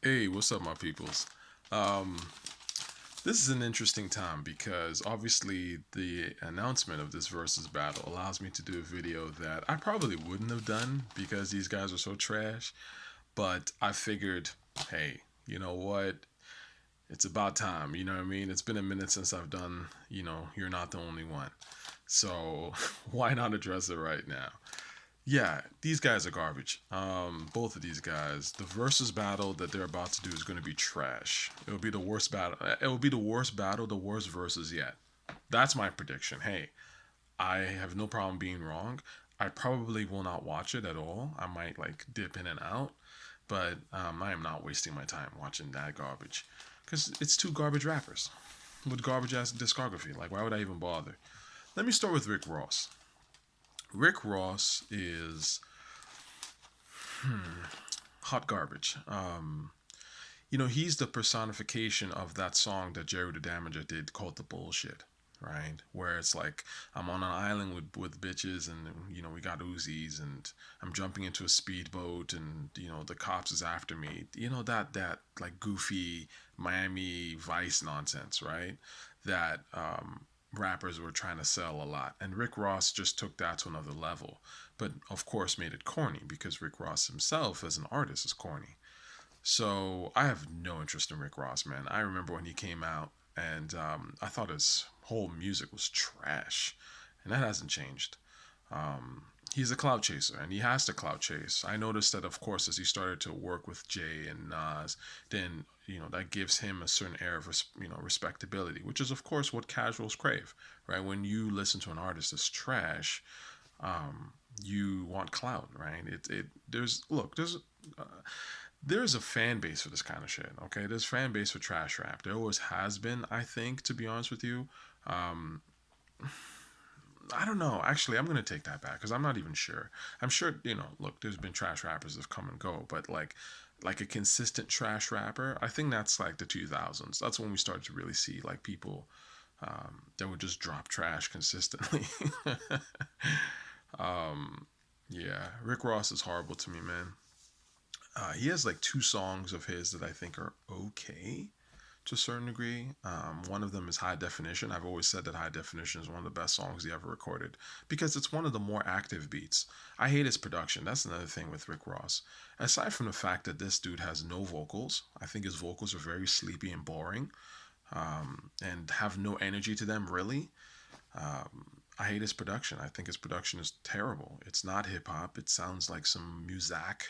Hey, what's up, my peoples? Um, this is an interesting time because obviously the announcement of this versus battle allows me to do a video that I probably wouldn't have done because these guys are so trash. But I figured, hey, you know what? It's about time. You know what I mean? It's been a minute since I've done, You're Not the Only One. So why not address it right now? Yeah, these guys are garbage. Both of these guys. The versus battle that they're about to do is going to be trash. It'll be the worst battle. It will be the worst battle, the worst versus yet. That's my prediction. Hey, I have no problem being wrong. I probably will not watch it at all. I might like dip in and out, but I am not wasting my time watching that garbage because it's two garbage rappers with garbage ass discography. Like, why would I even bother? Let me start with Rick Ross. Rick Ross is hot garbage. He's the personification of that song that Jerry the Damager did called The Bullshit, right? Where it's like, I'm on an island with bitches and, we got Uzis and I'm jumping into a speedboat and, the cops is after me. That like goofy Miami Vice nonsense, right? That rappers were trying to sell a lot. And Rick Ross just took that to another level. But of course made it corny because Rick Ross himself as an artist is corny. So I have no interest in Rick Ross, man. I remember when he came out and I thought his whole music was trash. And that hasn't changed. He's a clout chaser and he has to clout chase. I noticed that, of course, as he started to work with Jay and Nas, then that gives him a certain air of respectability, which is of course what casuals crave, right? When you listen to an artist that's trash, you want clout, right? Uh, there's a fan base for this kind of shit. Okay, there's fan base for trash rap. There always has been, I think, to be honest with you. Um, I don't know. Actually, I'm gonna take that back because I'm not even sure. I'm sure Look, there's been trash rappers that have come and go, but like a consistent trash rapper, I think that's like the 2000s. That's when we started to really see like people that would just drop trash consistently. um, yeah, Rick Ross is horrible to me, man. He has like two songs of his that I think are okay to a certain degree. One of them is High Definition. I've always said that High Definition is one of the best songs he ever recorded because it's one of the more active beats. I hate his production. That's another thing with Rick Ross. Aside from the fact that this dude has no vocals, I think his vocals are very sleepy and boring and have no energy to them, really. I hate his production. I think his production is terrible. It's not hip hop. It sounds like some muzak,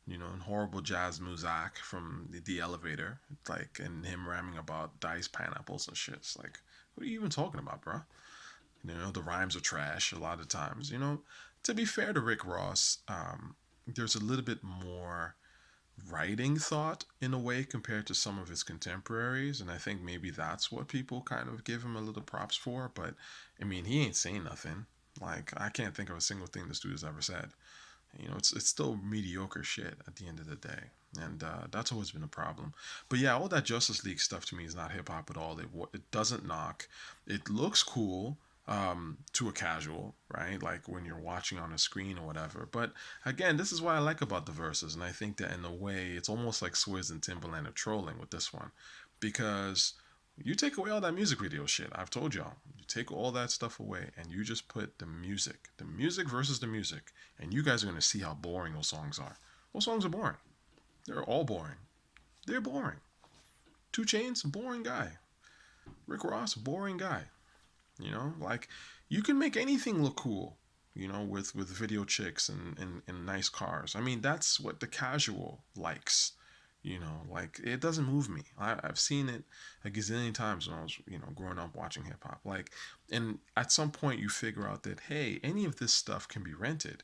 and horrible jazz muzak from the elevator. It's like, and him ramming about diced pineapples and shit. It's like, what are you even talking about, bro? The rhymes are trash a lot of times. To be fair to Rick Ross, there's a little bit more writing thought in a way compared to some of his contemporaries, and I think maybe that's what people kind of give him a little props for. But I mean, he ain't saying nothing. Like, I can't think of a single thing this dude has ever said. It's still mediocre shit at the end of the day, and that's always been a problem. But yeah, all that Justice League stuff to me is not hip hop at all. It doesn't knock. It looks cool to a casual, right? Like when you're watching on a screen or whatever. But again, this is what I like about the verses, and I think that in a way, it's almost like Swizz and Timbaland are trolling with this one, because you take away all that music video shit. I've told y'all, you take all that stuff away and you just put the music versus the music, and you guys are gonna see how boring those songs are. Those songs are boring. They're all boring. They're boring. 2Chainz, boring guy. Rick Ross, boring guy. Like, you can make anything look cool, with video chicks and nice cars. I mean, that's what the casual likes. Like, it doesn't move me. I've seen it a gazillion times when I was, growing up watching hip hop. Like, and at some point you figure out that, hey, any of this stuff can be rented.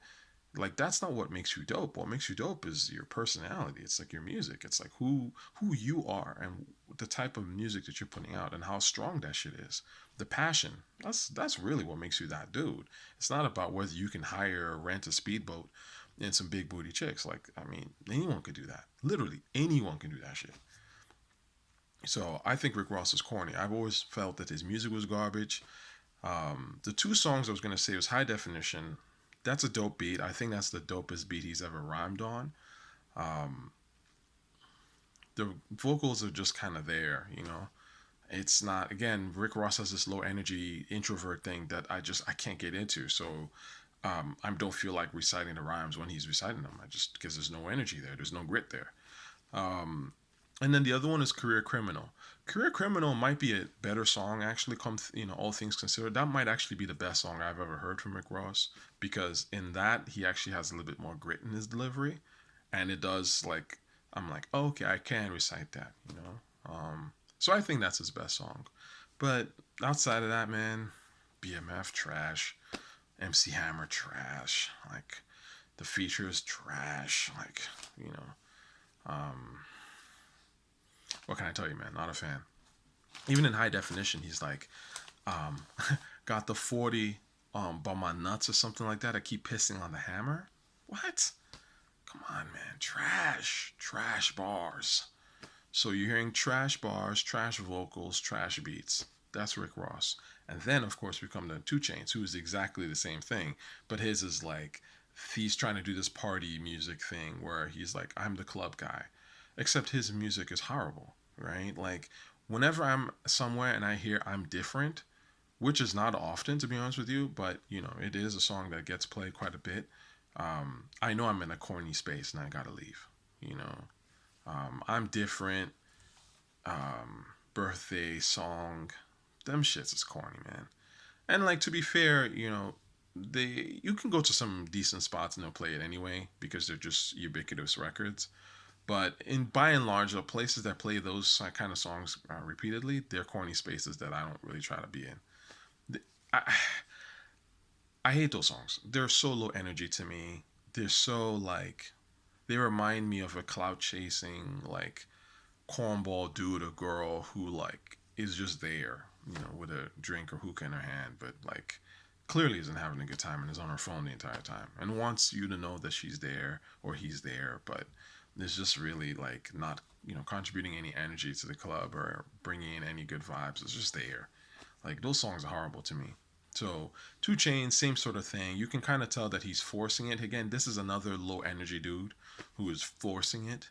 Like, that's not what makes you dope. What makes you dope is your personality. It's like your music. It's like who you are and the type of music that you're putting out and how strong that shit is. The passion. That's really what makes you that dude. It's not about whether you can hire or rent a speedboat and some big booty chicks. Like, I mean, anyone could do that. Literally anyone can do that shit. So I think Rick Ross is corny. I've always felt that his music was garbage. The two songs I was gonna say was High Definition. That's a dope beat. I think that's the dopest beat he's ever rhymed on. Um, the vocals are just kind of there, you know. It's not, again, Rick Ross has this low energy introvert thing that I can't get into. So I don't feel like reciting the rhymes when he's reciting them. I just, because there's no energy there, there's no grit there. Um, and then the other one is Career Criminal. Career Criminal might be a better song, actually. All things considered, that might actually be the best song I've ever heard from Rick Ross, because in that he actually has a little bit more grit in his delivery, and it does, like, I'm like, oh, okay, I can recite that, you know. So I think that's his best song. But outside of that, man, BMF trash, MC Hammer trash, like the features trash, like, you know. Um, what can I tell you, man? Not a fan. Even in high definition, he's like, um, got the 40 by my nuts or something like that. I keep pissing on the hammer. What? Come on, man. Trash bars. So you're hearing trash bars, trash vocals, trash beats. That's Rick Ross. And then, of course, we come to 2Chainz, who is exactly the same thing. But his is like, he's trying to do this party music thing where he's like, I'm the club guy. Except his music is horrible, right? Like, whenever I'm somewhere and I hear I'm different, which is not often, to be honest with you, but, you know, it is a song that gets played quite a bit. I know I'm in a corny space and I gotta leave, you know. I'm different. Birthday song, them shits is corny, man. And like, to be fair, you know, you can go to some decent spots and they'll play it anyway because they're just ubiquitous records. But in by and large, the places that play those kind of songs repeatedly, they're corny spaces that I don't really try to be in. I, I hate those songs. They're so low energy to me. They're so like, they remind me of a clout chasing, like, cornball dude or girl who like is just there, you know, with a drink or hookah in her hand, but like clearly isn't having a good time and is on her phone the entire time and wants you to know that she's there or he's there, but is just really like not, you know, contributing any energy to the club or bringing in any good vibes. It's just there. Like, those songs are horrible to me. So 2Chainz, same sort of thing. You can kind of tell that he's forcing it. Again, this is another low energy dude who is forcing it.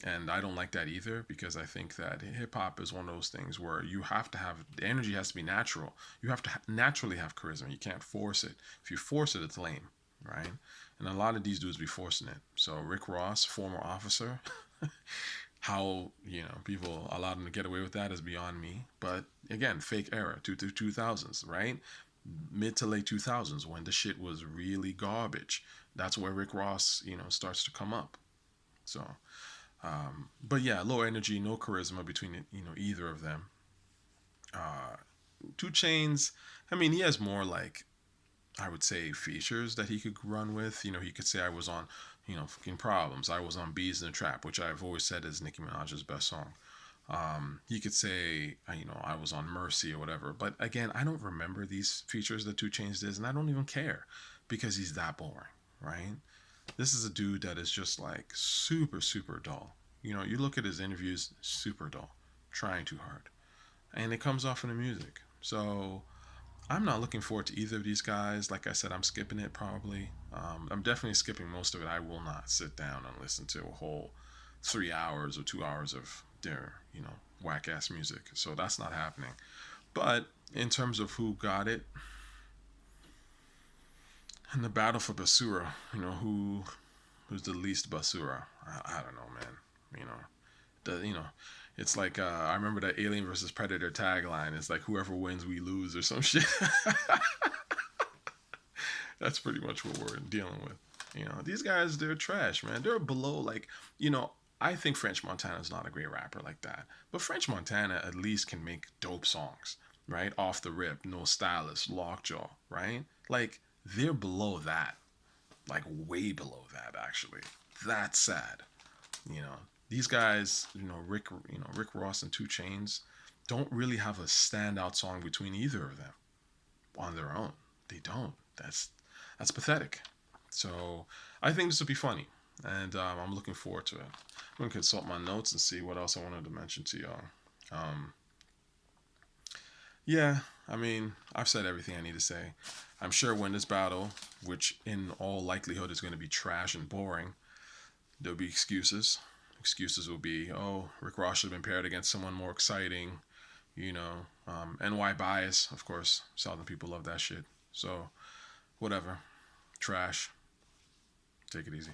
And I don't like that either, because I think that hip hop is one of those things where you have to have, the energy has to be natural. You have to naturally have charisma. You can't force it. If you force it, it's lame, right? And a lot of these dudes be forcing it. So Rick Ross, former officer, how, you know, people allowed him to get away with that is beyond me. But again, fake era, 2000s, right? Mid to late 2000s, when the shit was really garbage. That's where Rick Ross, you know, starts to come up. So, but yeah, low energy, no charisma between, you know, either of them. 2Chainz, I mean, he has more, like, I would say, features that he could run with. You know, he could say, I was on, you know, fucking Problems. I was on Bees in the Trap, which I've always said is Nicki Minaj's best song. He could say, you know, I was on Mercy or whatever. But again, I don't remember these features that 2Chainz did, and I don't even care because he's that boring, right? This is a dude that is just like super, super dull. You know, you look at his interviews, super dull, trying too hard. And it comes off in the music. So I'm not looking forward to either of these guys. Like I said, I'm skipping it probably. I'm definitely skipping most of it. I will not sit down and listen to a whole 3 hours or 2 hours of their, you know, whack ass music. So that's not happening. But in terms of who got it, in the battle for Basura, you know, who's the least Basura? I don't know, man. You know, it's like, I remember that Alien versus Predator tagline. It's like, whoever wins, we lose, or some shit. That's pretty much what we're dealing with. You know, these guys, they're trash, man. They're below, like, you know, I think French Montana's not a great rapper like that. But French Montana at least can make dope songs, right? Off the rip, No Stylist, Lockjaw, right? Like, they're below that. Like, way below that, actually. That's sad. You know, these guys, Rick Ross and 2Chainz don't really have a standout song between either of them on their own. They don't. That's pathetic. So I think this will be funny, and I'm looking forward to it. I'm gonna consult my notes and see what else I wanted to mention to y'all. Yeah, I mean, I've said everything I need to say. I'm sure when this battle, which in all likelihood is going to be trash and boring, there'll be excuses. excuses will be, oh, Rick Ross should have been paired against someone more exciting, you know. NY bias, of course. Southern people love that shit. So, whatever. Trash. Take it easy.